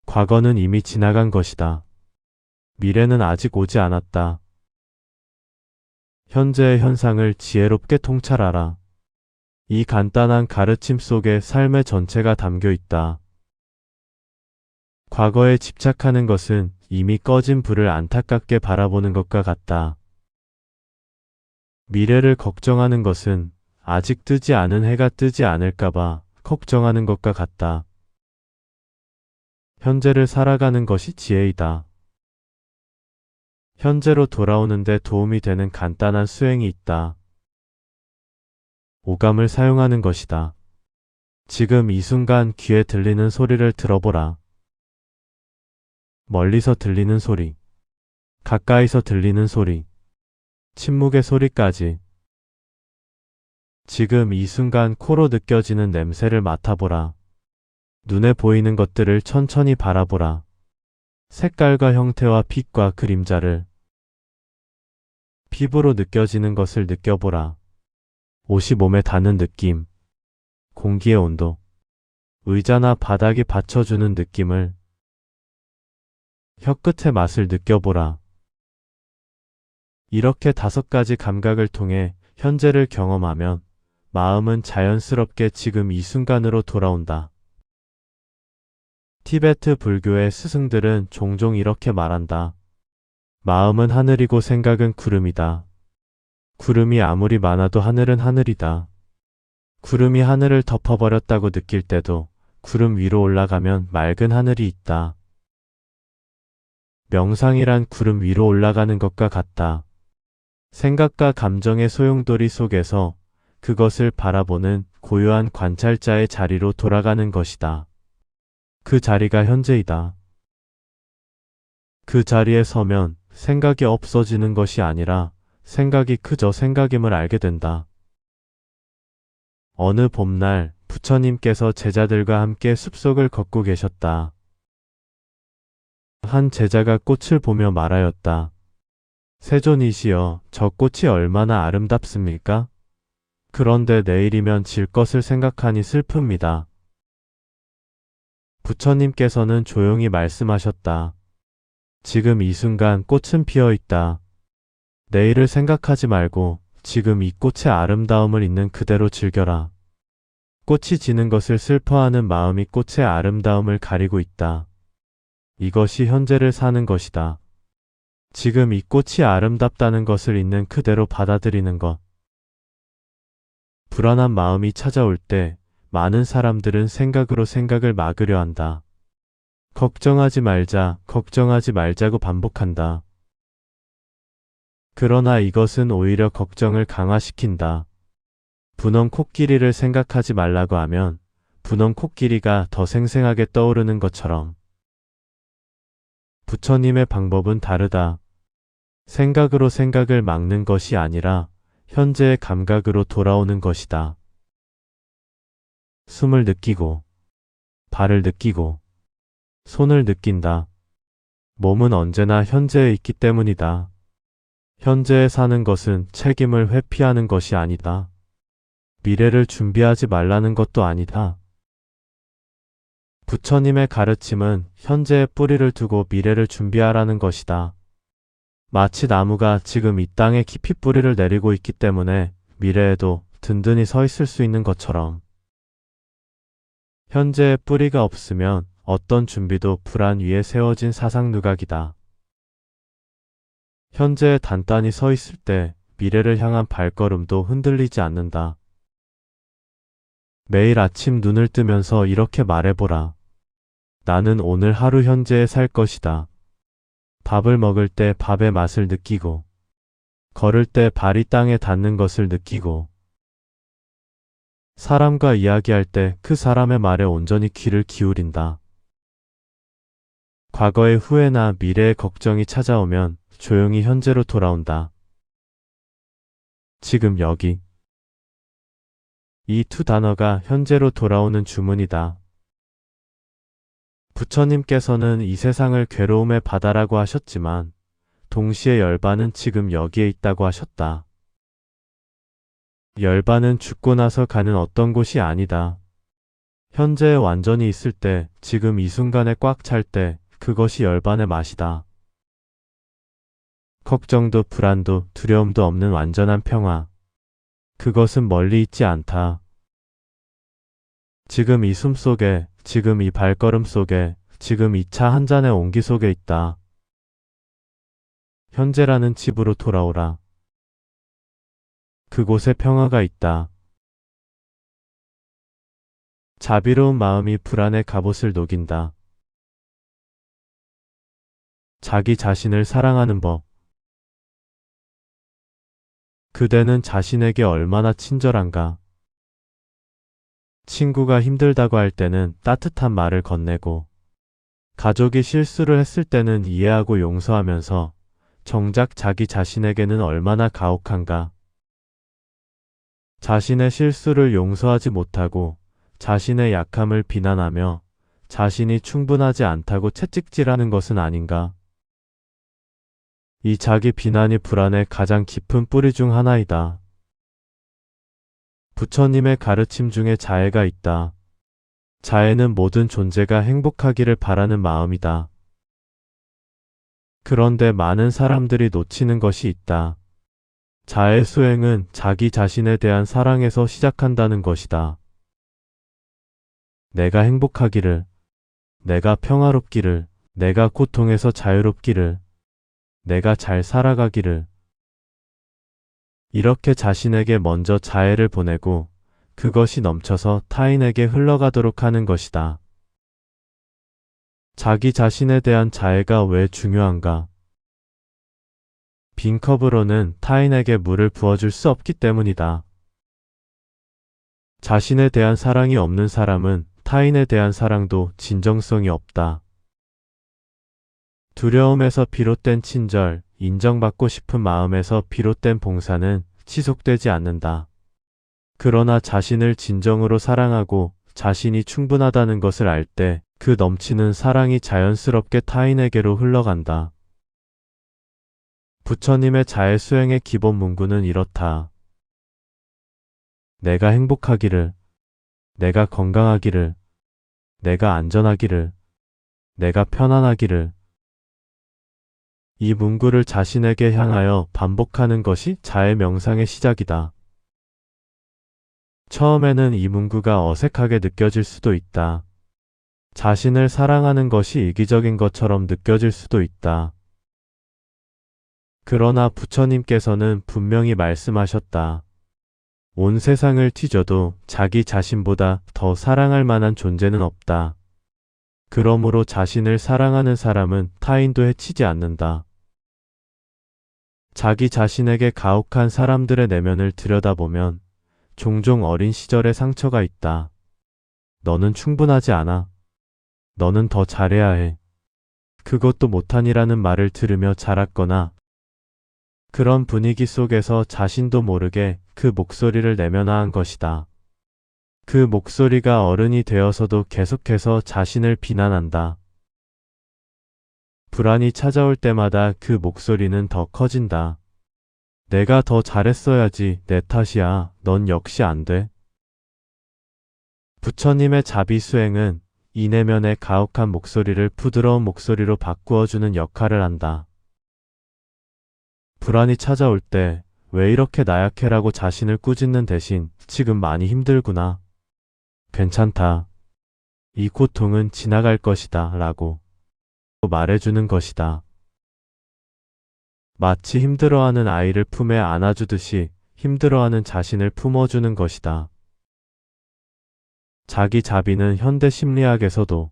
과거는 이미 지나간 것이다. 미래는 아직 오지 않았다. 현재의 현상을 지혜롭게 통찰하라. 이 간단한 가르침 속에 삶의 전체가 담겨 있다. 과거에 집착하는 것은 이미 꺼진 불을 안타깝게 바라보는 것과 같다. 미래를 걱정하는 것은 아직 뜨지 않은 해가 뜨지 않을까봐 걱정하는 것과 같다. 현재를 살아가는 것이 지혜이다. 현재로 돌아오는데 도움이 되는 간단한 수행이 있다. 오감을 사용하는 것이다. 지금 이 순간 귀에 들리는 소리를 들어보라. 멀리서 들리는 소리, 가까이서 들리는 소리, 침묵의 소리까지. 지금 이 순간 코로 느껴지는 냄새를 맡아보라. 눈에 보이는 것들을 천천히 바라보라. 색깔과 형태와 빛과 그림자를. 피부로 느껴지는 것을 느껴보라. 옷이 몸에 닿는 느낌, 공기의 온도, 의자나 바닥이 받쳐주는 느낌을, 혀끝의 맛을 느껴보라. 이렇게 5가지 감각을 통해 현재를 경험하면 마음은 자연스럽게 지금 이 순간으로 돌아온다. 티베트 불교의 스승들은 종종 이렇게 말한다. 마음은 하늘이고 생각은 구름이다. 구름이 아무리 많아도 하늘은 하늘이다. 구름이 하늘을 덮어버렸다고 느낄 때도 구름 위로 올라가면 맑은 하늘이 있다. 명상이란 구름 위로 올라가는 것과 같다. 생각과 감정의 소용돌이 속에서 그것을 바라보는 고요한 관찰자의 자리로 돌아가는 것이다. 그 자리가 현재이다. 그 자리에 서면 생각이 없어지는 것이 아니라 생각이 그저 생각임을 알게 된다. 어느 봄날 부처님께서 제자들과 함께 숲속을 걷고 계셨다. 한 제자가 꽃을 보며 말하였다. 세존이시여, 저 꽃이 얼마나 아름답습니까? 그런데 내일이면 질 것을 생각하니 슬픕니다. 부처님께서는 조용히 말씀하셨다. 지금 이 순간 꽃은 피어 있다. 내일을 생각하지 말고 지금 이 꽃의 아름다움을 있는 그대로 즐겨라. 꽃이 지는 것을 슬퍼하는 마음이 꽃의 아름다움을 가리고 있다. 이것이 현재를 사는 것이다. 지금 이 꽃이 아름답다는 것을 있는 그대로 받아들이는 것. 불안한 마음이 찾아올 때 많은 사람들은 생각으로 생각을 막으려 한다. 걱정하지 말자, 걱정하지 말자고 반복한다. 그러나 이것은 오히려 걱정을 강화시킨다. 분홍 코끼리를 생각하지 말라고 하면 분홍 코끼리가 더 생생하게 떠오르는 것처럼 부처님의 방법은 다르다. 생각으로 생각을 막는 것이 아니라 현재의 감각으로 돌아오는 것이다. 숨을 느끼고, 발을 느끼고, 손을 느낀다. 몸은 언제나 현재에 있기 때문이다. 현재에 사는 것은 책임을 회피하는 것이 아니다. 미래를 준비하지 말라는 것도 아니다. 부처님의 가르침은 현재에 뿌리를 두고 미래를 준비하라는 것이다. 마치 나무가 지금 이 땅에 깊이 뿌리를 내리고 있기 때문에 미래에도 든든히 서 있을 수 있는 것처럼 현재에 뿌리가 없으면 어떤 준비도 불안 위에 세워진 사상 누각이다. 현재에 단단히 서 있을 때 미래를 향한 발걸음도 흔들리지 않는다. 매일 아침 눈을 뜨면서 이렇게 말해보라. 나는 오늘 하루 현재에 살 것이다. 밥을 먹을 때 밥의 맛을 느끼고, 걸을 때 발이 땅에 닿는 것을 느끼고, 사람과 이야기할 때 그 사람의 말에 온전히 귀를 기울인다. 과거의 후회나 미래의 걱정이 찾아오면 조용히 현재로 돌아온다. 지금 여기. 이 두 단어가 현재로 돌아오는 주문이다. 부처님께서는 이 세상을 괴로움의 바다라고 하셨지만 동시에 열반은 지금 여기에 있다고 하셨다. 열반은 죽고 나서 가는 어떤 곳이 아니다. 현재에 완전히 있을 때, 지금 이 순간에 꽉 찰 때 그것이 열반의 맛이다. 걱정도 불안도 두려움도 없는 완전한 평화. 그것은 멀리 있지 않다. 지금 이 숨 속에, 지금 이 발걸음 속에, 지금 이 차 한 잔의 온기 속에 있다. 현재라는 집으로 돌아오라. 그곳에 평화가 있다. 자비로운 마음이 불안의 갑옷을 녹인다. 자기 자신을 사랑하는 법. 그대는 자신에게 얼마나 친절한가. 친구가 힘들다고 할 때는 따뜻한 말을 건네고, 가족이 실수를 했을 때는 이해하고 용서하면서 정작 자기 자신에게는 얼마나 가혹한가. 자신의 실수를 용서하지 못하고 자신의 약함을 비난하며 자신이 충분하지 않다고 채찍질하는 것은 아닌가. 이 자기 비난이 불안의 가장 깊은 뿌리 중 하나이다. 부처님의 가르침 중에 자애가 있다. 자애는 모든 존재가 행복하기를 바라는 마음이다. 그런데 많은 사람들이 놓치는 것이 있다. 자애 수행은 자기 자신에 대한 사랑에서 시작한다는 것이다. 내가 행복하기를, 내가 평화롭기를, 내가 고통에서 자유롭기를, 내가 잘 살아가기를. 이렇게 자신에게 먼저 자애를 보내고 그것이 넘쳐서 타인에게 흘러가도록 하는 것이다. 자기 자신에 대한 자애가 왜 중요한가? 빈 컵으로는 타인에게 물을 부어줄 수 없기 때문이다. 자신에 대한 사랑이 없는 사람은 타인에 대한 사랑도 진정성이 없다. 두려움에서 비롯된 친절, 인정받고 싶은 마음에서 비롯된 봉사는 지속되지 않는다. 그러나 자신을 진정으로 사랑하고 자신이 충분하다는 것을 알 때 그 넘치는 사랑이 자연스럽게 타인에게로 흘러간다. 부처님의 자애 수행의 기본 문구는 이렇다. 내가 행복하기를, 내가 건강하기를, 내가 안전하기를, 내가 편안하기를. 이 문구를 자신에게 향하여 반복하는 것이 자애 명상의 시작이다. 처음에는 이 문구가 어색하게 느껴질 수도 있다. 자신을 사랑하는 것이 이기적인 것처럼 느껴질 수도 있다. 그러나 부처님께서는 분명히 말씀하셨다. 온 세상을 뒤져도 자기 자신보다 더 사랑할 만한 존재는 없다. 그러므로 자신을 사랑하는 사람은 타인도 해치지 않는다. 자기 자신에게 가혹한 사람들의 내면을 들여다보면 종종 어린 시절의 상처가 있다. 너는 충분하지 않아. 너는 더 잘해야 해. 그것도 못하니라는 말을 들으며 자랐거나 그런 분위기 속에서 자신도 모르게 그 목소리를 내면화한 것이다. 그 목소리가 어른이 되어서도 계속해서 자신을 비난한다. 불안이 찾아올 때마다 그 목소리는 더 커진다. 내가 더 잘했어야지, 내 탓이야, 넌 역시 안 돼. 부처님의 자비 수행은 이 내면의 가혹한 목소리를 부드러운 목소리로 바꾸어주는 역할을 한다. 불안이 찾아올 때 왜 이렇게 나약해라고 자신을 꾸짖는 대신 지금 많이 힘들구나. 괜찮다. 이 고통은 지나갈 것이다 라고 말해주는 것이다. 마치 힘들어하는 아이를 품에 안아주듯이 힘들어하는 자신을 품어주는 것이다. 자기 자비는 현대 심리학에서도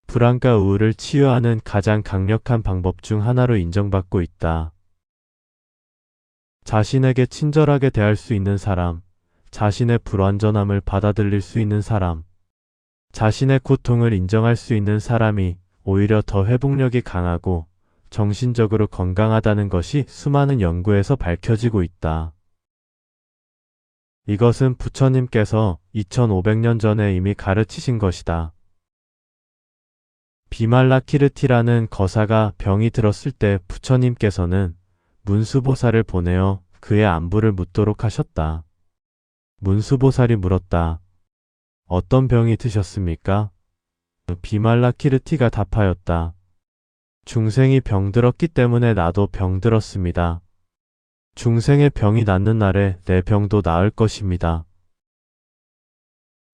불안과 우울을 치유하는 가장 강력한 방법 중 하나로 인정받고 있다. 자신에게 친절하게 대할 수 있는 사람, 자신의 불완전함을 받아들일 수 있는 사람, 자신의 고통을 인정할 수 있는 사람이 오히려 더 회복력이 강하고 정신적으로 건강하다는 것이 수많은 연구에서 밝혀지고 있다. 이것은 부처님께서 2500년 전에 이미 가르치신 것이다. 비말라키르티라는 거사가 병이 들었을 때 부처님께서는 문수보살을 보내어 그의 안부를 묻도록 하셨다. 문수보살이 물었다. 어떤 병이 드셨습니까? 비말라키르티가 답하였다. 중생이 병들었기 때문에 나도 병들었습니다. 중생의 병이 낫는 날에 내 병도 나을 것입니다.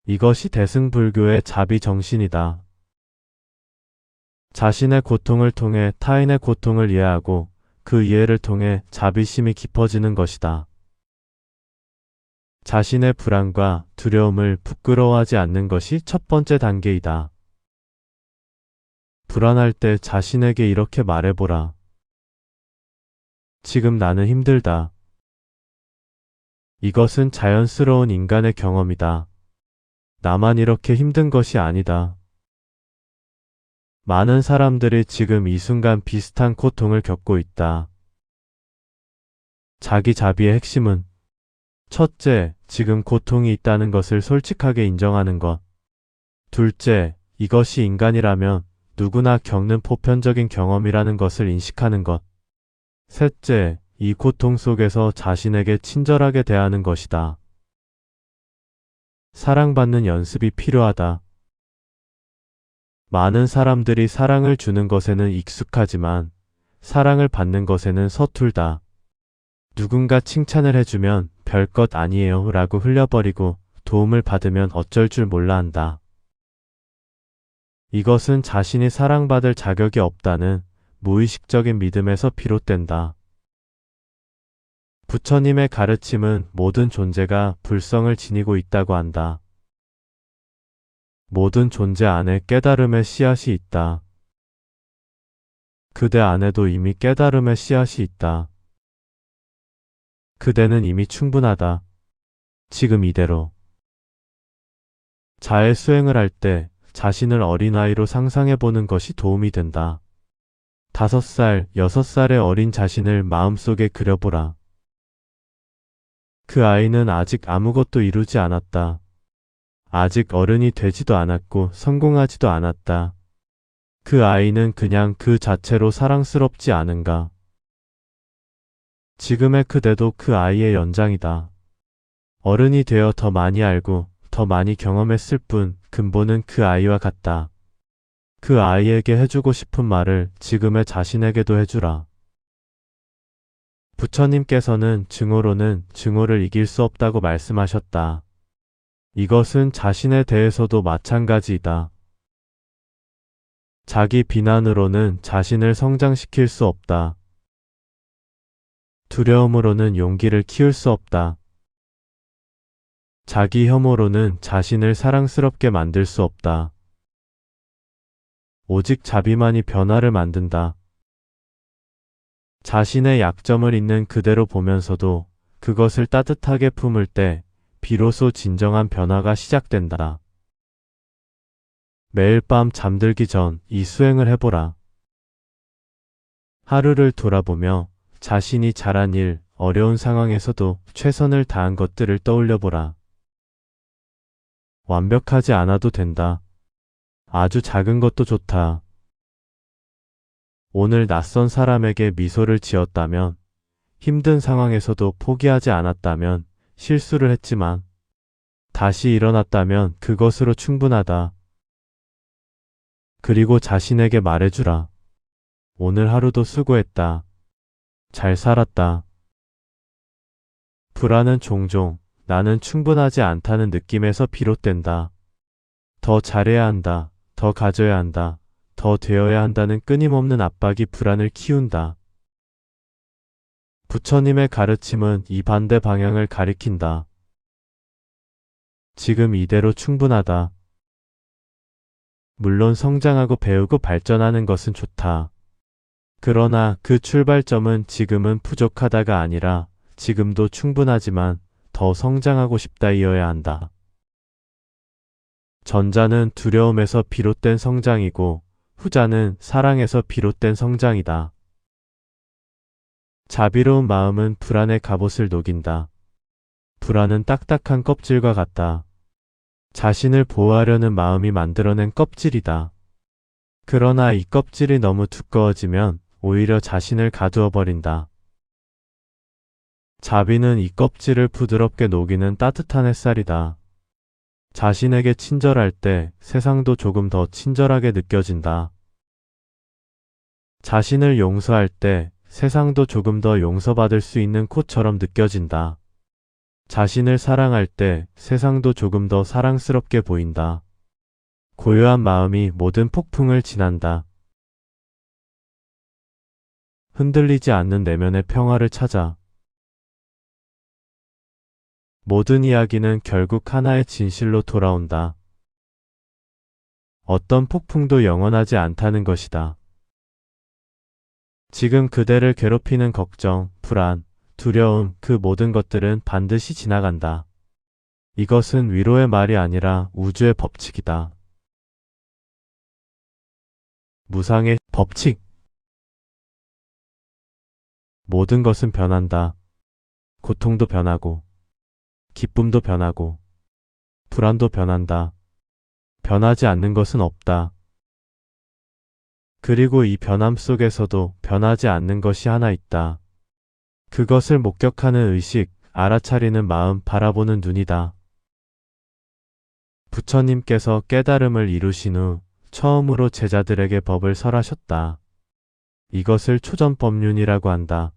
이것이 대승불교의 자비 정신이다. 자신의 고통을 통해 타인의 고통을 이해하고 그 이해를 통해 자비심이 깊어지는 것이다. 자신의 불안과 두려움을 부끄러워하지 않는 것이 첫 번째 단계이다. 불안할 때 자신에게 이렇게 말해보라. 지금 나는 힘들다. 이것은 자연스러운 인간의 경험이다. 나만 이렇게 힘든 것이 아니다. 많은 사람들이 지금 이 순간 비슷한 고통을 겪고 있다. 자기 자비의 핵심은 첫째, 지금 고통이 있다는 것을 솔직하게 인정하는 것. 둘째, 이것이 인간이라면 누구나 겪는 보편적인 경험이라는 것을 인식하는 것. 셋째, 이 고통 속에서 자신에게 친절하게 대하는 것이다. 사랑받는 연습이 필요하다. 많은 사람들이 사랑을 주는 것에는 익숙하지만 사랑을 받는 것에는 서툴다. 누군가 칭찬을 해주면 별것 아니에요 라고 흘려버리고 도움을 받으면 어쩔 줄 몰라 한다. 이것은 자신이 사랑받을 자격이 없다는 무의식적인 믿음에서 비롯된다. 부처님의 가르침은 모든 존재가 불성을 지니고 있다고 한다. 모든 존재 안에 깨달음의 씨앗이 있다. 그대 안에도 이미 깨달음의 씨앗이 있다. 그대는 이미 충분하다. 지금 이대로. 자해 수행을 할 때 자신을 어린아이로 상상해보는 것이 도움이 된다. 5살, 6살의 어린 자신을 마음속에 그려보라. 그 아이는 아직 아무것도 이루지 않았다. 아직 어른이 되지도 않았고 성공하지도 않았다. 그 아이는 그냥 그 자체로 사랑스럽지 않은가? 지금의 그대도 그 아이의 연장이다. 어른이 되어 더 많이 알고 더 많이 경험했을 뿐 근본은 그 아이와 같다. 그 아이에게 해주고 싶은 말을 지금의 자신에게도 해주라. 부처님께서는 증오로는 증오를 이길 수 없다고 말씀하셨다. 이것은 자신에 대해서도 마찬가지이다. 자기 비난으로는 자신을 성장시킬 수 없다. 두려움으로는 용기를 키울 수 없다. 자기 혐오로는 자신을 사랑스럽게 만들 수 없다. 오직 자비만이 변화를 만든다. 자신의 약점을 있는 그대로 보면서도 그것을 따뜻하게 품을 때 비로소 진정한 변화가 시작된다. 매일 밤 잠들기 전 이 수행을 해보라. 하루를 돌아보며 자신이 잘한 일, 어려운 상황에서도 최선을 다한 것들을 떠올려보라. 완벽하지 않아도 된다. 아주 작은 것도 좋다. 오늘 낯선 사람에게 미소를 지었다면, 힘든 상황에서도 포기하지 않았다면, 실수를 했지만, 다시 일어났다면 그것으로 충분하다. 그리고 자신에게 말해주라. 오늘 하루도 수고했다. 잘 살았다. 불안은 종종 나는 충분하지 않다는 느낌에서 비롯된다. 더 잘해야 한다. 더 가져야 한다. 더 되어야 한다는 끊임없는 압박이 불안을 키운다. 부처님의 가르침은 이 반대 방향을 가리킨다. 지금 이대로 충분하다. 물론 성장하고 배우고 발전하는 것은 좋다. 그러나 그 출발점은 지금은 부족하다가 아니라 지금도 충분하지만 더 성장하고 싶다이어야 한다. 전자는 두려움에서 비롯된 성장이고 후자는 사랑에서 비롯된 성장이다. 자비로운 마음은 불안의 갑옷을 녹인다. 불안은 딱딱한 껍질과 같다. 자신을 보호하려는 마음이 만들어낸 껍질이다. 그러나 이 껍질이 너무 두꺼워지면 오히려 자신을 가두어 버린다. 자비는 이 껍질을 부드럽게 녹이는 따뜻한 햇살이다. 자신에게 친절할 때 세상도 조금 더 친절하게 느껴진다. 자신을 용서할 때 세상도 조금 더 용서받을 수 있는 꽃처럼 느껴진다. 자신을 사랑할 때 세상도 조금 더 사랑스럽게 보인다. 고요한 마음이 모든 폭풍을 지난다. 흔들리지 않는 내면의 평화를 찾아. 모든 이야기는 결국 하나의 진실로 돌아온다. 어떤 폭풍도 영원하지 않다는 것이다. 지금 그대를 괴롭히는 걱정, 불안, 두려움, 그 모든 것들은 반드시 지나간다. 이것은 위로의 말이 아니라 우주의 법칙이다. 무상의 법칙. 모든 것은 변한다. 고통도 변하고, 기쁨도 변하고, 불안도 변한다. 변하지 않는 것은 없다. 그리고 이 변함 속에서도 변하지 않는 것이 하나 있다. 그것을 목격하는 의식, 알아차리는 마음, 바라보는 눈이다. 부처님께서 깨달음을 이루신 후 처음으로 제자들에게 법을 설하셨다. 이것을 초전법륜이라고 한다.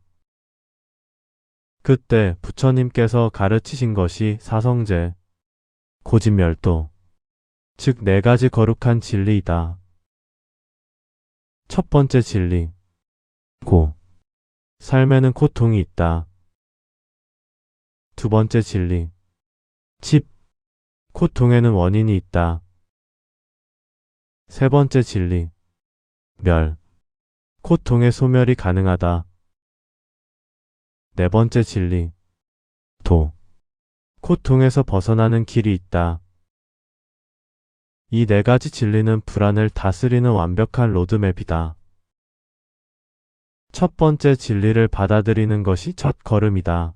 그때 부처님께서 가르치신 것이 사성제, 고진멸도, 즉 네 가지 거룩한 진리이다. 첫 번째 진리, 고. 삶에는 고통이 있다. 두 번째 진리, 집. 고통에는 원인이 있다. 세 번째 진리, 멸. 고통의 소멸이 가능하다. 네 번째 진리, 도. 고통에서 벗어나는 길이 있다. 이 네 가지 진리는 불안을 다스리는 완벽한 로드맵이다. 첫 번째 진리를 받아들이는 것이 첫 걸음이다.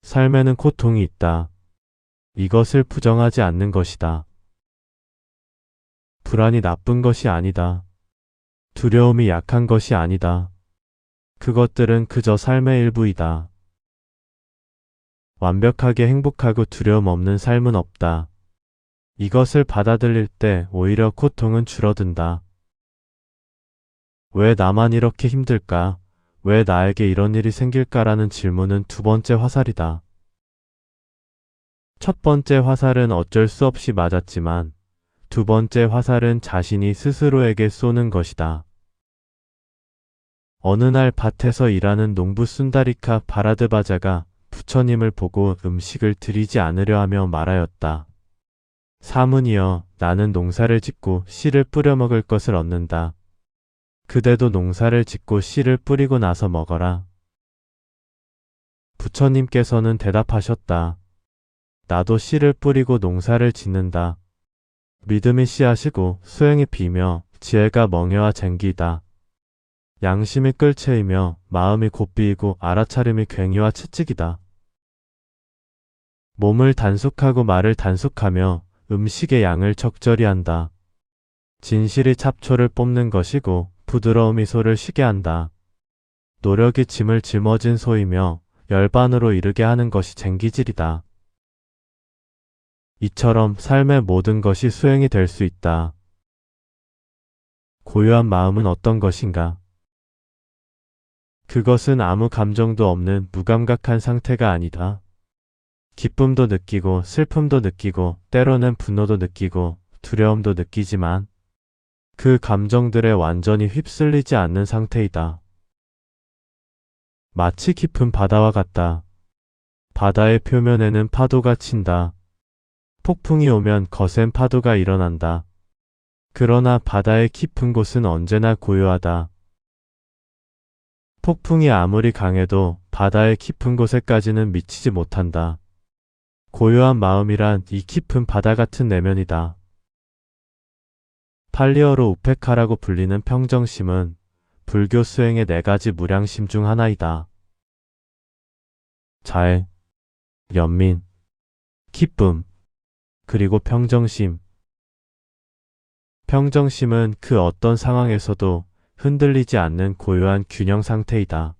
삶에는 고통이 있다. 이것을 부정하지 않는 것이다. 불안이 나쁜 것이 아니다. 두려움이 약한 것이 아니다. 그것들은 그저 삶의 일부이다. 완벽하게 행복하고 두려움 없는 삶은 없다. 이것을 받아들일 때 오히려 고통은 줄어든다. 왜 나만 이렇게 힘들까? 왜 나에게 이런 일이 생길까라는 질문은 두 번째 화살이다. 첫 번째 화살은 어쩔 수 없이 맞았지만 두 번째 화살은 자신이 스스로에게 쏘는 것이다. 어느 날 밭에서 일하는 농부 순다리카 바라드바자가 부처님을 보고 음식을 드리지 않으려 하며 말하였다. 사문이여, 나는 농사를 짓고 씨를 뿌려 먹을 것을 얻는다. 그대도 농사를 짓고 씨를 뿌리고 나서 먹어라. 부처님께서는 대답하셨다. 나도 씨를 뿌리고 농사를 짓는다. 믿음이 씨앗이고 수행이 비며 지혜가 멍에와 쟁기이다. 양심이 끌채이며 마음이 곱비이고 알아차림이 괭이와 채찍이다. 몸을 단속하고 말을 단속하며 음식의 양을 적절히 한다. 진실이 잡초를 뽑는 것이고 부드러움이 소를 쉬게 한다. 노력이 짐을 짊어진 소이며 열반으로 이르게 하는 것이 쟁기질이다. 이처럼 삶의 모든 것이 수행이 될 수 있다. 고요한 마음은 어떤 것인가? 그것은 아무 감정도 없는 무감각한 상태가 아니다. 기쁨도 느끼고 슬픔도 느끼고 때로는 분노도 느끼고 두려움도 느끼지만 그 감정들에 완전히 휩쓸리지 않는 상태이다. 마치 깊은 바다와 같다. 바다의 표면에는 파도가 친다. 폭풍이 오면 거센 파도가 일어난다. 그러나 바다의 깊은 곳은 언제나 고요하다. 폭풍이 아무리 강해도 바다의 깊은 곳에까지는 미치지 못한다. 고요한 마음이란 이 깊은 바다 같은 내면이다. 팔리어로 우페카라고 불리는 평정심은 불교 수행의 네 가지 무량심 중 하나이다. 자애, 연민, 기쁨, 그리고 평정심. 평정심은 그 어떤 상황에서도 흔들리지 않는 고요한 균형 상태이다.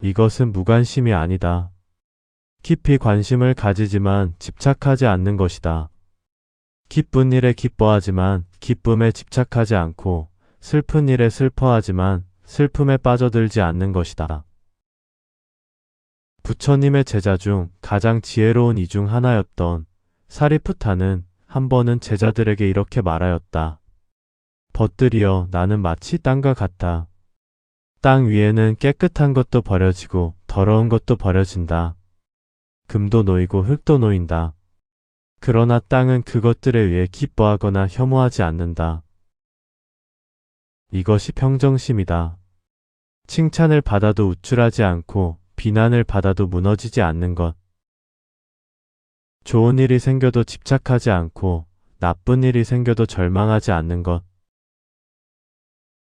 이것은 무관심이 아니다. 깊이 관심을 가지지만 집착하지 않는 것이다. 기쁜 일에 기뻐하지만 기쁨에 집착하지 않고 슬픈 일에 슬퍼하지만 슬픔에 빠져들지 않는 것이다. 부처님의 제자 중 가장 지혜로운 이 중 하나였던 사리푸타는 한 번은 제자들에게 이렇게 말하였다. 벗들이여, 나는 마치 땅과 같다. 땅 위에는 깨끗한 것도 버려지고 더러운 것도 버려진다. 금도 놓이고 흙도 놓인다. 그러나 땅은 그것들에 의해 기뻐하거나 혐오하지 않는다. 이것이 평정심이다. 칭찬을 받아도 우쭐하지 않고 비난을 받아도 무너지지 않는 것. 좋은 일이 생겨도 집착하지 않고 나쁜 일이 생겨도 절망하지 않는 것.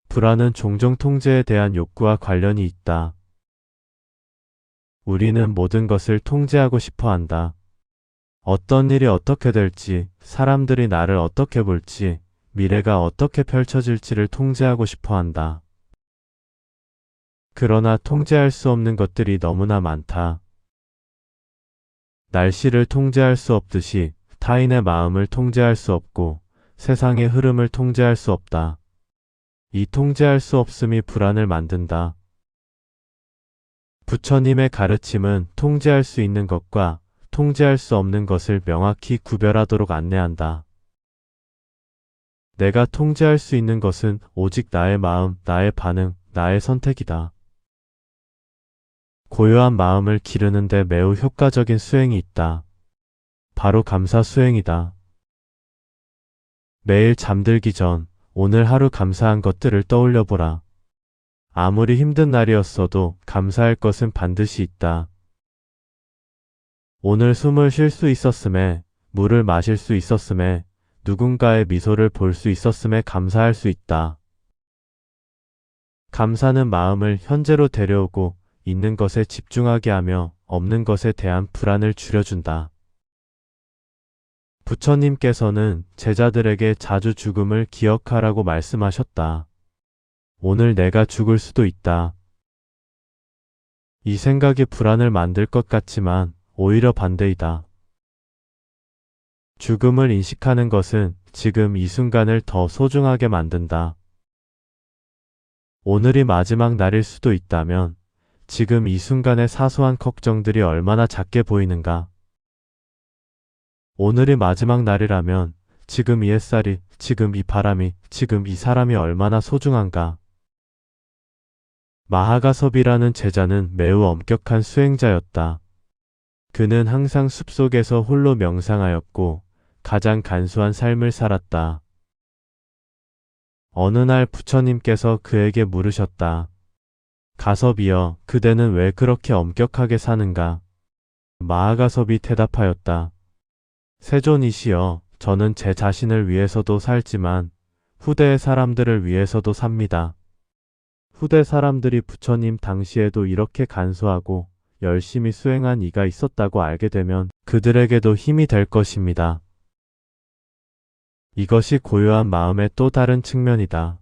불안은 종종 통제에 대한 욕구와 관련이 있다. 우리는 모든 것을 통제하고 싶어 한다. 어떤 일이 어떻게 될지, 사람들이 나를 어떻게 볼지, 미래가 어떻게 펼쳐질지를 통제하고 싶어 한다. 그러나 통제할 수 없는 것들이 너무나 많다. 날씨를 통제할 수 없듯이 타인의 마음을 통제할 수 없고 세상의 흐름을 통제할 수 없다. 이 통제할 수 없음이 불안을 만든다. 부처님의 가르침은 통제할 수 있는 것과 통제할 수 없는 것을 명확히 구별하도록 안내한다. 내가 통제할 수 있는 것은 오직 나의 마음, 나의 반응, 나의 선택이다. 고요한 마음을 기르는데 매우 효과적인 수행이 있다. 바로 감사 수행이다. 매일 잠들기 전 오늘 하루 감사한 것들을 떠올려 보라. 아무리 힘든 날이었어도 감사할 것은 반드시 있다. 오늘 숨을 쉴 수 있었음에, 물을 마실 수 있었음에, 누군가의 미소를 볼 수 있었음에 감사할 수 있다. 감사는 마음을 현재로 데려오고 있는 것에 집중하게 하며 없는 것에 대한 불안을 줄여준다. 부처님께서는 제자들에게 자주 죽음을 기억하라고 말씀하셨다. 오늘 내가 죽을 수도 있다. 이 생각이 불안을 만들 것 같지만 오히려 반대이다. 죽음을 인식하는 것은 지금 이 순간을 더 소중하게 만든다. 오늘이 마지막 날일 수도 있다면 지금 이 순간의 사소한 걱정들이 얼마나 작게 보이는가. 오늘이 마지막 날이라면 지금 이 햇살이, 지금 이 바람이, 지금 이 사람이 얼마나 소중한가. 마하가섭이라는 제자는 매우 엄격한 수행자였다. 그는 항상 숲속에서 홀로 명상하였고 가장 간소한 삶을 살았다. 어느 날 부처님께서 그에게 물으셨다. 가섭이여, 그대는 왜 그렇게 엄격하게 사는가? 마하가섭이 대답하였다. 세존이시여, 저는 제 자신을 위해서도 살지만 후대의 사람들을 위해서도 삽니다. 후대 사람들이 부처님 당시에도 이렇게 간소하고 열심히 수행한 이가 있었다고 알게 되면 그들에게도 힘이 될 것입니다. 이것이 고요한 마음의 또 다른 측면이다.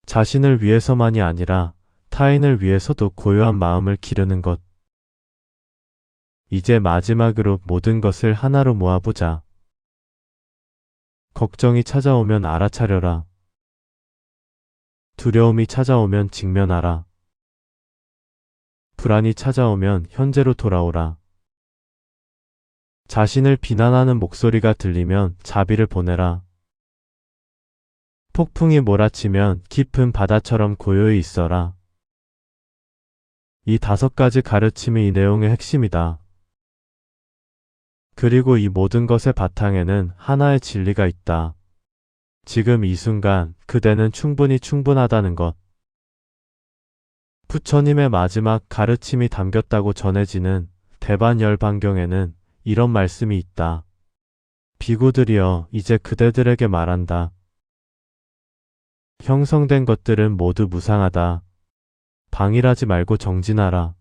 자신을 위해서만이 아니라 타인을 위해서도 고요한 마음을 기르는 것. 이제 마지막으로 모든 것을 하나로 모아보자. 걱정이 찾아오면 알아차려라. 두려움이 찾아오면 직면하라. 불안이 찾아오면 현재로 돌아오라. 자신을 비난하는 목소리가 들리면 자비를 보내라. 폭풍이 몰아치면 깊은 바다처럼 고요히 있어라. 이 5가지 가르침이 이 내용의 핵심이다. 그리고 이 모든 것의 바탕에는 하나의 진리가 있다. 지금 이 순간 그대는 충분히 충분하다는 것. 부처님의 마지막 가르침이 담겼다고 전해지는 대반열반경에는 이런 말씀이 있다. 비구들이여, 이제 그대들에게 말한다. 형성된 것들은 모두 무상하다. 방일하지 말고 정진하라.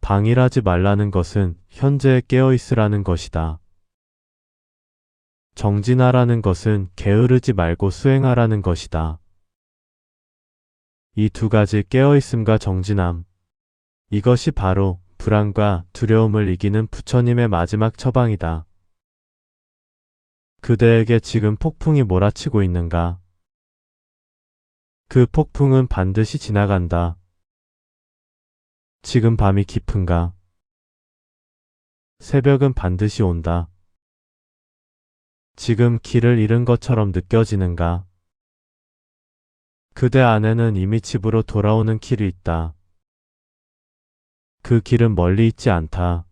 방일하지 말라는 것은 현재에 깨어있으라는 것이다. 정진하라는 것은 게으르지 말고 수행하라는 것이다. 이 2가지 깨어있음과 정진함. 이것이 바로 불안과 두려움을 이기는 부처님의 마지막 처방이다. 그대에게 지금 폭풍이 몰아치고 있는가? 그 폭풍은 반드시 지나간다. 지금 밤이 깊은가? 새벽은 반드시 온다. 지금 길을 잃은 것처럼 느껴지는가? 그대 안에는 이미 집으로 돌아오는 길이 있다. 그 길은 멀리 있지 않다.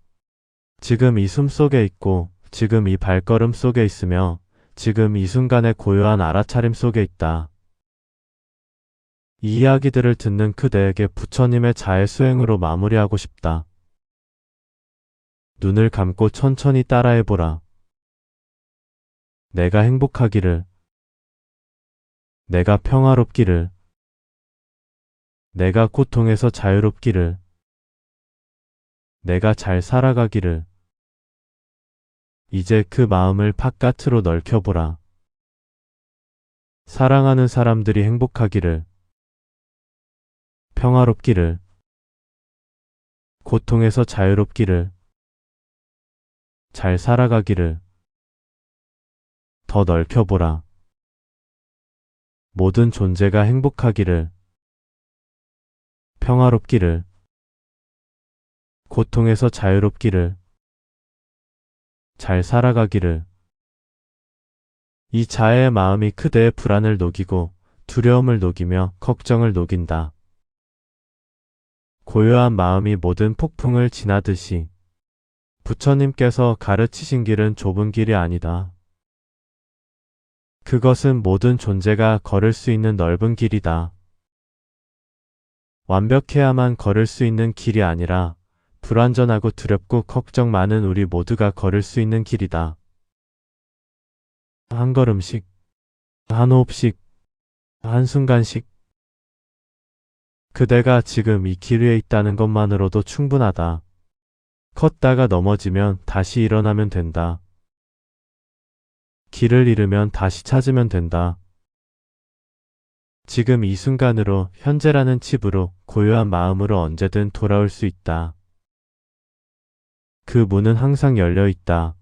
지금 이 숨 속에 있고, 지금 이 발걸음 속에 있으며, 지금 이 순간의 고요한 알아차림 속에 있다. 이 이야기들을 듣는 그대에게 부처님의 자해 수행으로 마무리하고 싶다. 눈을 감고 천천히 따라해보라. 내가 행복하기를, 내가 평화롭기를, 내가 고통에서 자유롭기를, 내가 잘 살아가기를. 이제 그 마음을 바깥으로 넓혀보라. 사랑하는 사람들이 행복하기를, 평화롭기를, 고통에서 자유롭기를, 잘 살아가기를. 더 넓혀보라. 모든 존재가 행복하기를, 평화롭기를, 고통에서 자유롭기를, 잘 살아가기를. 이 자애의 마음이 그대의 불안을 녹이고 두려움을 녹이며 걱정을 녹인다. 고요한 마음이 모든 폭풍을 지나듯이 부처님께서 가르치신 길은 좁은 길이 아니다. 그것은 모든 존재가 걸을 수 있는 넓은 길이다. 완벽해야만 걸을 수 있는 길이 아니라 불완전하고 두렵고 걱정 많은 우리 모두가 걸을 수 있는 길이다. 한 걸음씩, 한 호흡씩, 한순간씩. 그대가 지금 이 길 위에 있다는 것만으로도 충분하다. 걷다가 넘어지면 다시 일어나면 된다. 길을 잃으면 다시 찾으면 된다. 지금 이 순간으로 현재라는 칩으로 고요한 마음으로 언제든 돌아올 수 있다. 그 문은 항상 열려 있다.